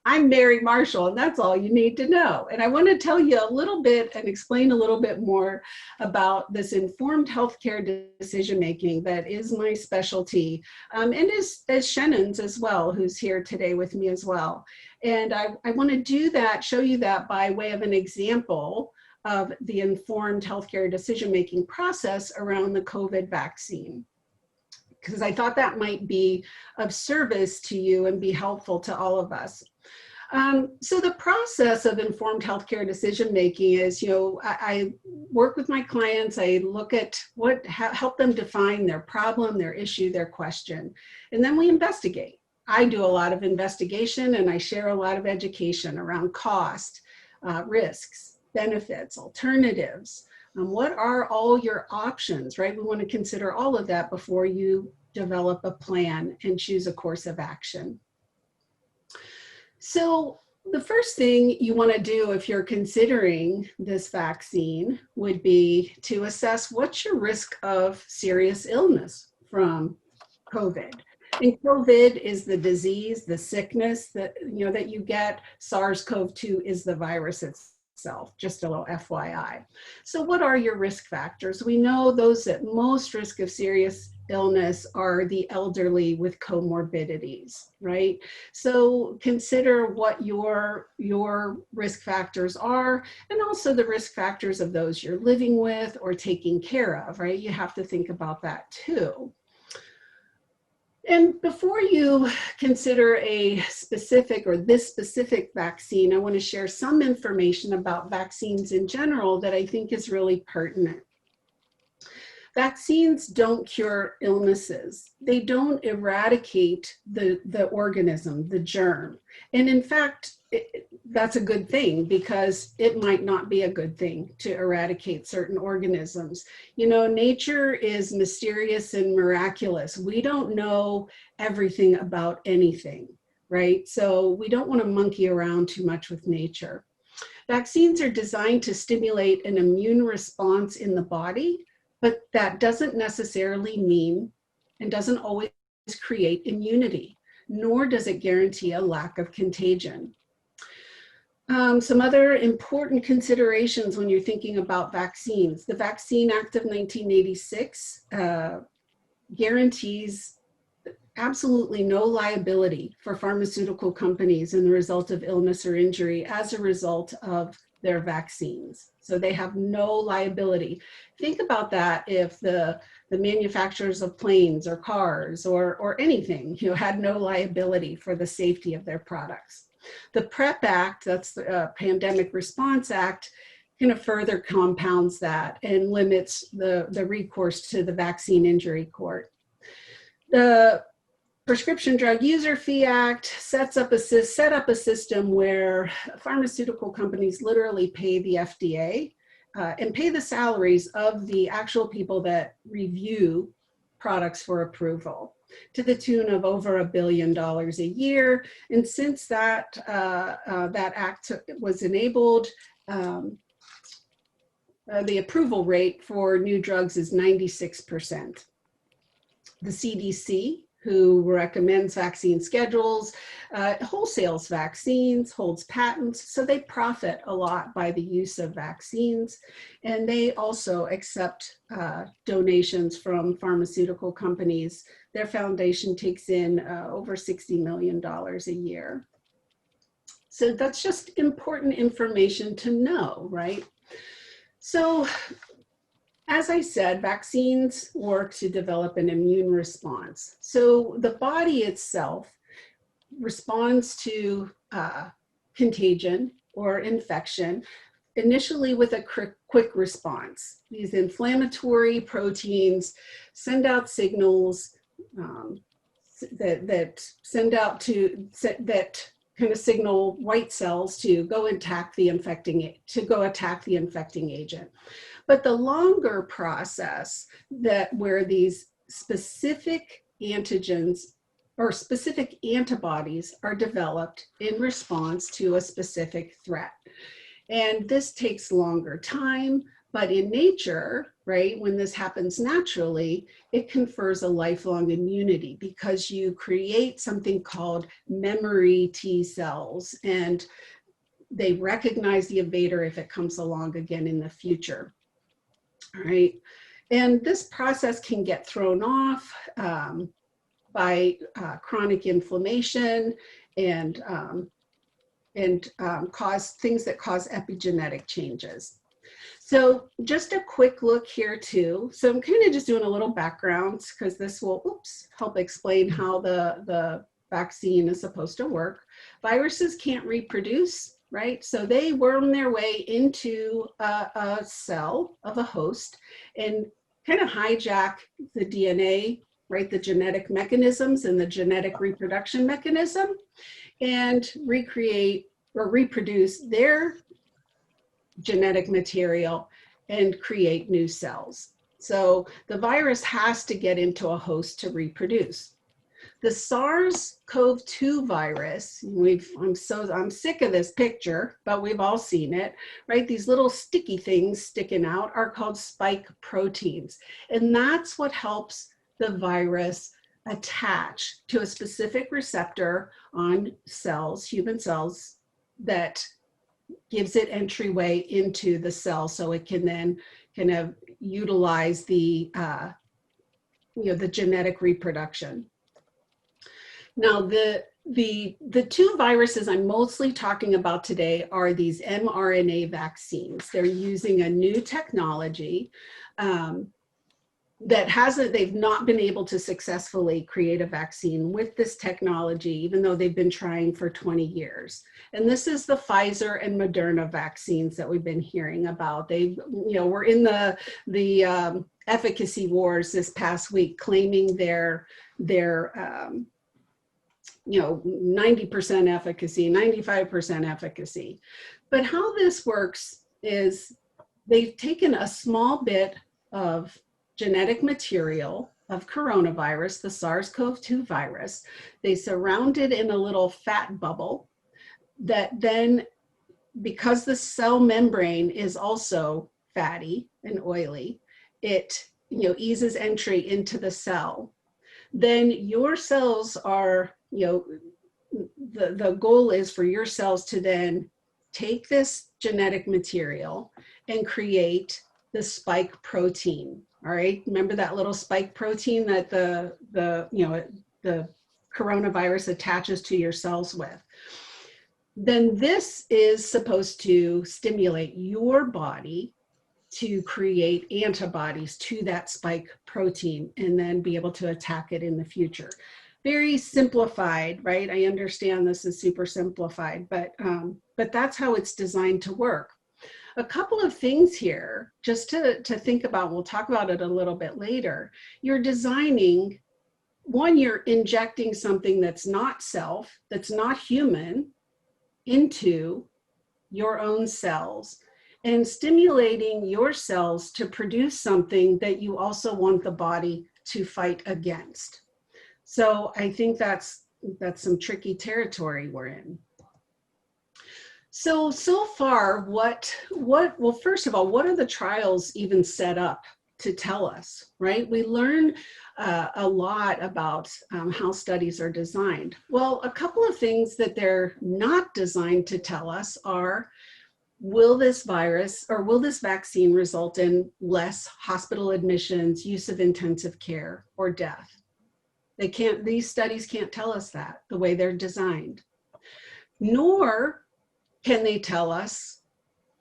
I'm Mary Marshall, and that's all you need to know. And I want to tell you a little bit and explain a little bit more about this informed healthcare decision making that is my specialty, and is Shannon's as well, who's here today with me as well. And I want to do that, show you that by way of an example of the informed healthcare decision making process around the COVID vaccine, because I thought that might be of service to you and be helpful to all of us. So the process of informed healthcare decision making is, I work with my clients, I look at help them define their problem, their issue, their question, and then we investigate. I do a lot of investigation and I share a lot of education around cost, risks, benefits, alternatives. What are all your options, right? We want to consider all of that before you develop a plan and choose a course of action. So the first thing you want to do if you're considering this vaccine would be to assess what's your risk of serious illness from COVID. And COVID is the disease, the sickness that you get. SARS-CoV-2 is the virus itself, just a little FYI. So what are your risk factors? We know those at most risk of serious illness are the elderly with comorbidities, right? So consider what your risk factors are, and also the risk factors of those you're living with or taking care of, right? You have to think about that too. And before you consider a specific or this specific vaccine, I want to share some information about vaccines in general that I think is really pertinent. Vaccines don't cure illnesses. They don't eradicate the organism, the germ. And in fact, that's a good thing, because it might not be a good thing to eradicate certain organisms. Nature is mysterious and miraculous. We don't know everything about anything, right? So we don't want to monkey around too much with nature. Vaccines are designed to stimulate an immune response in the body, but that doesn't necessarily mean and doesn't always create immunity, nor does it guarantee a lack of contagion. Some other important considerations when you're thinking about vaccines. The Vaccine Act of 1986 guarantees absolutely no liability for pharmaceutical companies in the result of illness or injury as a result of their vaccines. So they have no liability. Think about that if the manufacturers of planes or cars or anything had no liability for the safety of their products. The PrEP Act, that's the Pandemic Response Act, kind of further compounds that and limits the recourse to the Vaccine Injury Court. The Prescription Drug User Fee Act set up a system where pharmaceutical companies literally pay the FDA and pay the salaries of the actual people that review products for approval, to the tune of over $1 billion a year. And since that act was enabled, the approval rate for new drugs is 96%. The CDC, who recommends vaccine schedules, wholesales vaccines, holds patents, so they profit a lot by the use of vaccines. And they also accept donations from pharmaceutical companies. Their foundation takes in over $60 million a year. So that's just important information to know, right? So, as I said, vaccines work to develop an immune response. So the body itself responds to contagion or infection initially with a quick response. These inflammatory proteins send out signals that kind of signal white cells to go attack the infecting agent. But the longer process where these specific antigens or specific antibodies are developed in response to a specific threat. And this takes longer time, but in nature, right? When this happens naturally, it confers a lifelong immunity because you create something called memory T cells, and they recognize the invader if it comes along again in the future. All right. And this process can get thrown off by chronic inflammation and cause things that cause epigenetic changes. So just a quick look here too. So I'm kind of just doing a little background because this will help explain how the vaccine is supposed to work. Viruses can't reproduce, right? So they worm their way into a cell of a host and kind of hijack the DNA, right? The genetic mechanisms and the genetic reproduction mechanism, and recreate or reproduce their genetic material and create new cells. So the virus has to get into a host to reproduce. The SARS-CoV-2 virus, I'm sick of this picture, but we've all seen it, right? These little sticky things sticking out are called spike proteins. And that's what helps the virus attach to a specific receptor on cells, human cells, that gives it entryway into the cell so it can then kind of utilize the genetic reproduction. Now, the two viruses I'm mostly talking about today are these mRNA vaccines. They're using a new technology they've not been able to successfully create a vaccine with this technology, even though they've been trying for 20 years. And this is the Pfizer and Moderna vaccines that we've been hearing about. We're in the efficacy wars this past week, claiming their 90% efficacy, 95% efficacy. But how this works is they've taken a small bit of genetic material of coronavirus, the SARS-CoV-2 virus. They surround it in a little fat bubble that then, because the cell membrane is also fatty and oily, it eases entry into the cell. Then your cells are, the goal is for your cells to then take this genetic material and create the spike protein. All right, remember that little spike protein that the coronavirus attaches to your cells with. Then this is supposed to stimulate your body to create antibodies to that spike protein and then be able to attack it in the future. Very simplified, right? I understand this is super simplified, but that's how it's designed to work. A couple of things here just to think about, we'll talk about it a little bit later. You're designing, one, you're injecting something that's not self, that's not human, into your own cells and stimulating your cells to produce something that you also want the body to fight against. So I think that's some tricky territory we're in. So far, well, first of all, what are the trials even set up to tell us, right? We learn a lot about how studies are designed. Well, a couple of things that they're not designed to tell us are, will this virus or will this vaccine result in less hospital admissions, use of intensive care, or death? These studies can't tell us that the way they're designed. Nor can they tell us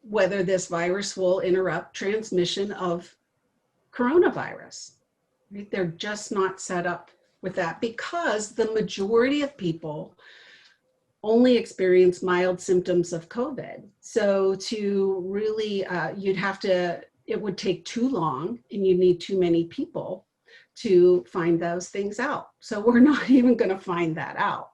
whether this virus will interrupt transmission of coronavirus? Right? They're just not set up with that because the majority of people only experience mild symptoms of COVID. So to really, it would take too long and you need too many people to find those things out. So we're not even going to find that out.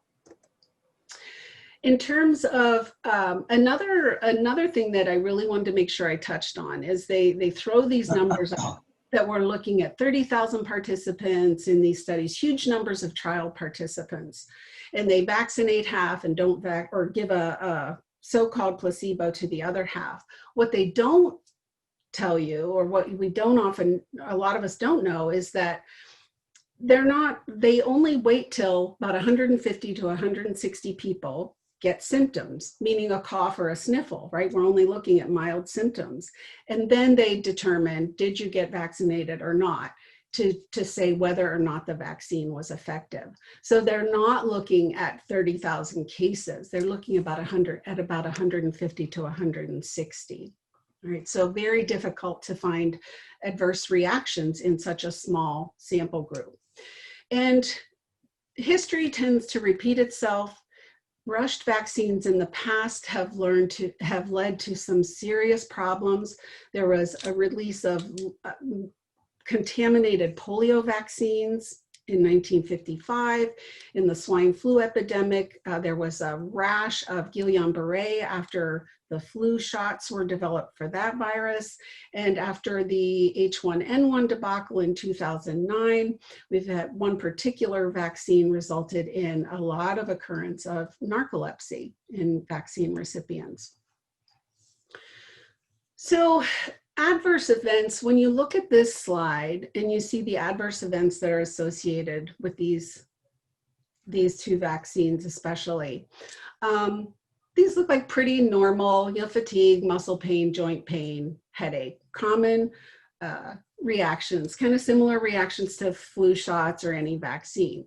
In terms of another thing that I really wanted to make sure I touched on is they throw these numbers out that we're looking at 30,000 participants in these studies, huge numbers of trial participants, and they vaccinate half and don't or give a so-called placebo to the other half. What they don't tell you, or what we don't often, a lot of us don't know, is that they only wait till about 150 to 160 people get symptoms, meaning a cough or a sniffle, right? We're only looking at mild symptoms. And then they determine, did you get vaccinated or not, to say whether or not the vaccine was effective. So they're not looking at 30,000 cases. They're looking at about 150 to 160. All right, so very difficult to find adverse reactions in such a small sample group. And history tends to repeat itself. Rushed vaccines in the past have led to some serious problems. There was a release of contaminated polio vaccines in 1955. In the swine flu epidemic, there was a rash of Guillain-Barré after the flu shots were developed for that virus. And after the H1N1 debacle in 2009, we've had one particular vaccine resulted in a lot of occurrence of narcolepsy in vaccine recipients. So adverse events, when you look at this slide and you see the adverse events that are associated with these two vaccines especially, these look like pretty normal, fatigue, muscle pain, joint pain, headache, common reactions, kind of similar reactions to flu shots or any vaccine.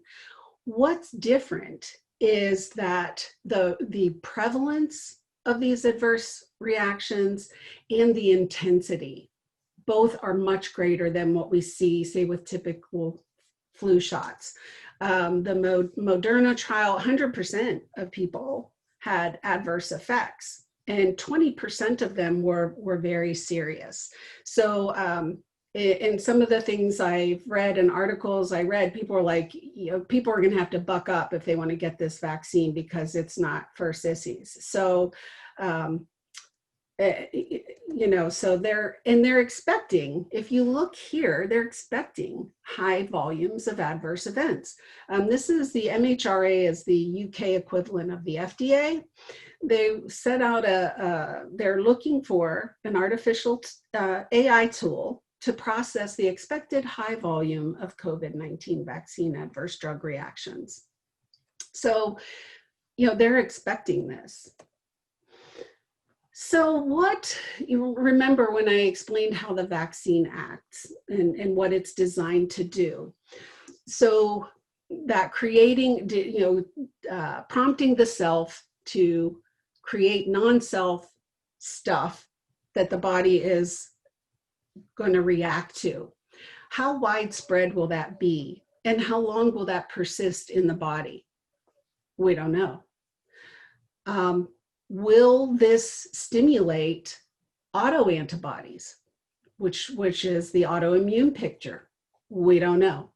What's different is that the prevalence of these adverse reactions and the intensity, both are much greater than what we see, say, with typical flu shots. The Moderna trial, 100% of people had adverse effects, and 20% of them were very serious. So in some of the things I've read and articles I read, people are like, people are gonna have to buck up if they wanna get this vaccine because it's not for sissies. So, so they're expecting, if you look here, they're expecting high volumes of adverse events. This is the MHRA, is the UK equivalent of the FDA. They set out they're looking for an artificial AI tool to process the expected high volume of COVID-19 vaccine adverse drug reactions. So, they're expecting this. So you remember when I explained how the vaccine acts and what it's designed to do. So that creating, prompting the self to create non-self stuff that the body is going to react to. How widespread will that be? And how long will that persist in the body? We don't know. Will this stimulate autoantibodies, which is the autoimmune picture? We don't know.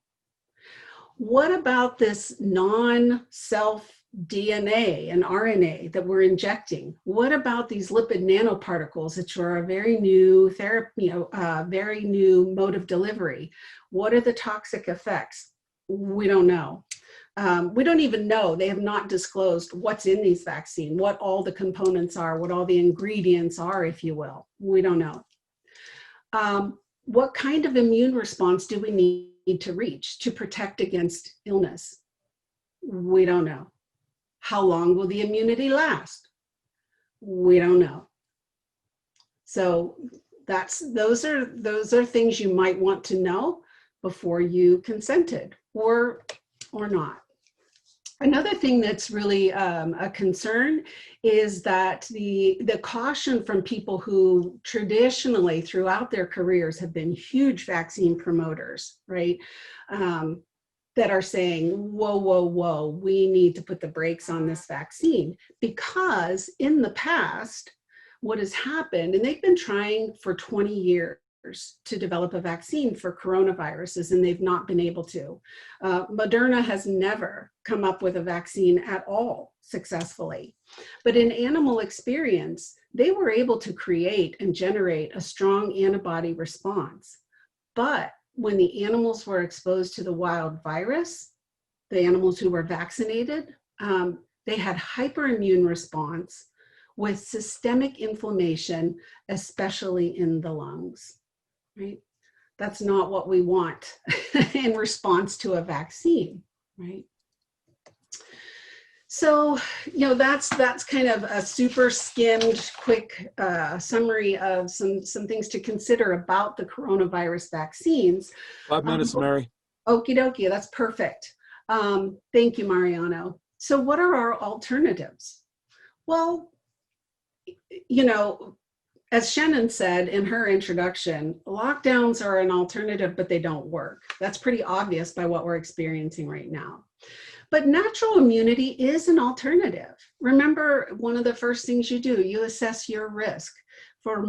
What about this non-self DNA and RNA that we're injecting? What about these lipid nanoparticles, which are a very new therapy, very new mode of delivery? What are the toxic effects? We don't know. We don't even know. They have not disclosed what's in these vaccines, what all the components are, what all the ingredients are, if you will. We don't know. What kind of immune response do we need to reach to protect against illness? We don't know. How long will the immunity last? We don't know. So those are things you might want to know before you consented or not. Another thing that's really a concern is that the caution from people who traditionally throughout their careers have been huge vaccine promoters, right? That are saying, whoa, we need to put the brakes on this vaccine, because in the past, what has happened, and they've been trying for 20 years to develop a vaccine for coronaviruses, and they've not been able to. Moderna has never come up with a vaccine at all successfully. But in animal experience, they were able to create and generate a strong antibody response. But when the animals were exposed to the wild virus, the animals who were vaccinated, they had hyperimmune response, with systemic inflammation, especially in the lungs, right? That's not what we want in response to a vaccine, right? So, that's kind of a super skimmed, quick summary of some things to consider about the coronavirus vaccines. 5 minutes, Mary. Okie dokie, that's perfect. Thank you, Mariano. So what are our alternatives? Well, as Shannon said in her introduction, lockdowns are an alternative, but they don't work. That's pretty obvious by what we're experiencing right now. But natural immunity is an alternative. Remember, one of the first things you do, you assess your risk. For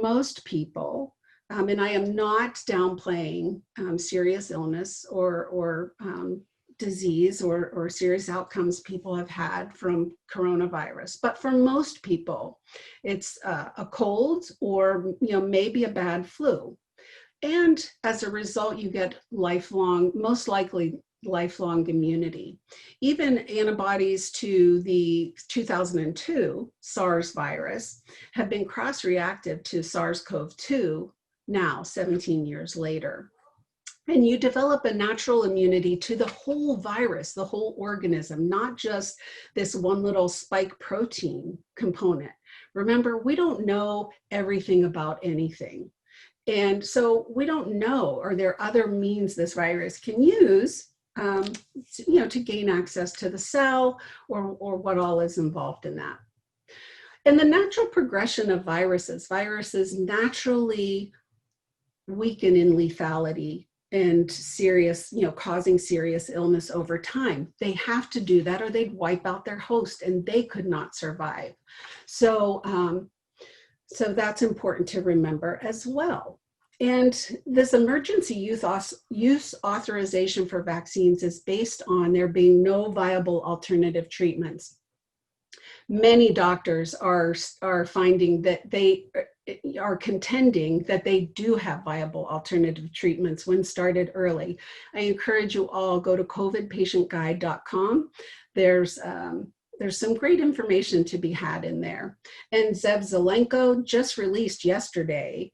most people, and I am not downplaying serious illness or disease or serious outcomes people have had from coronavirus. But for most people, it's a cold or maybe a bad flu. And as a result, you get most likely lifelong immunity. Even antibodies to the 2002 SARS virus have been cross-reactive to SARS-CoV-2 now, 17 years later. And you develop a natural immunity to the whole virus, the whole organism, not just this one little spike protein component. Remember, we don't know everything about anything. And so we don't know, are there other means this virus can use to gain access to the cell or what all is involved in that. And the natural progression of viruses naturally weaken in lethality and serious, causing serious illness over time. They have to do that or they'd wipe out their host and they could not survive. So that's important to remember as well. And this emergency use authorization for vaccines is based on there being no viable alternative treatments. Many doctors are finding that they are contending that they do have viable alternative treatments when started early. I encourage you all, go to covidpatientguide.com. There's some great information to be had in there. And Zev Zelenko just released yesterday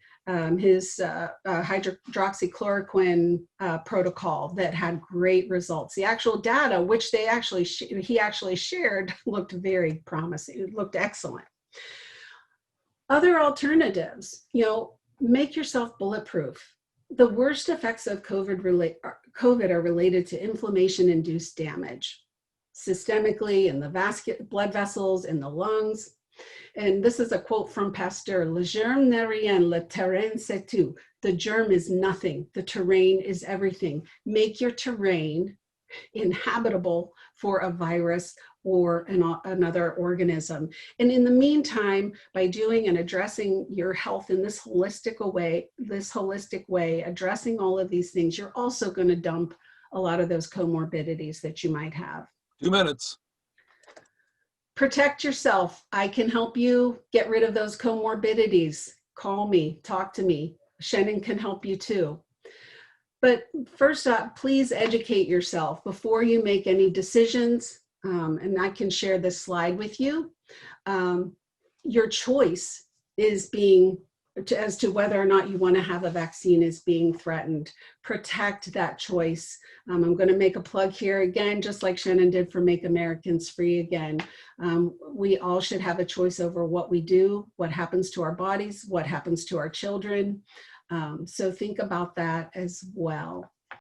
his hydroxychloroquine protocol that had great results. The actual data, which he actually shared, looked very promising. It looked excellent. Other alternatives, make yourself bulletproof. The worst effects of COVID are related to inflammation-induced damage, systemically in the blood vessels, in the lungs. And this is a quote from Pasteur: "Le germe n'est rien, le terrain c'est tout." The germ is nothing, the terrain is everything. Make your terrain inhabitable for a virus or another organism. And in the meantime, by doing and addressing your health in this holistic way, addressing all of these things, you're also going to dump a lot of those comorbidities that you might have. 2 minutes. Protect yourself. I can help you get rid of those comorbidities. Call me, talk to me. Shannon can help you too. But first up, please educate yourself before you make any decisions. And I can share this slide with you. Your choice is as to whether or not you want to have a vaccine is being threatened. Protect that choice. I'm going to make a plug here again, just like Shannon did for Make Americans Free Again. We all should have a choice over what we do, what happens to our bodies, what happens to our children. So think about that as well.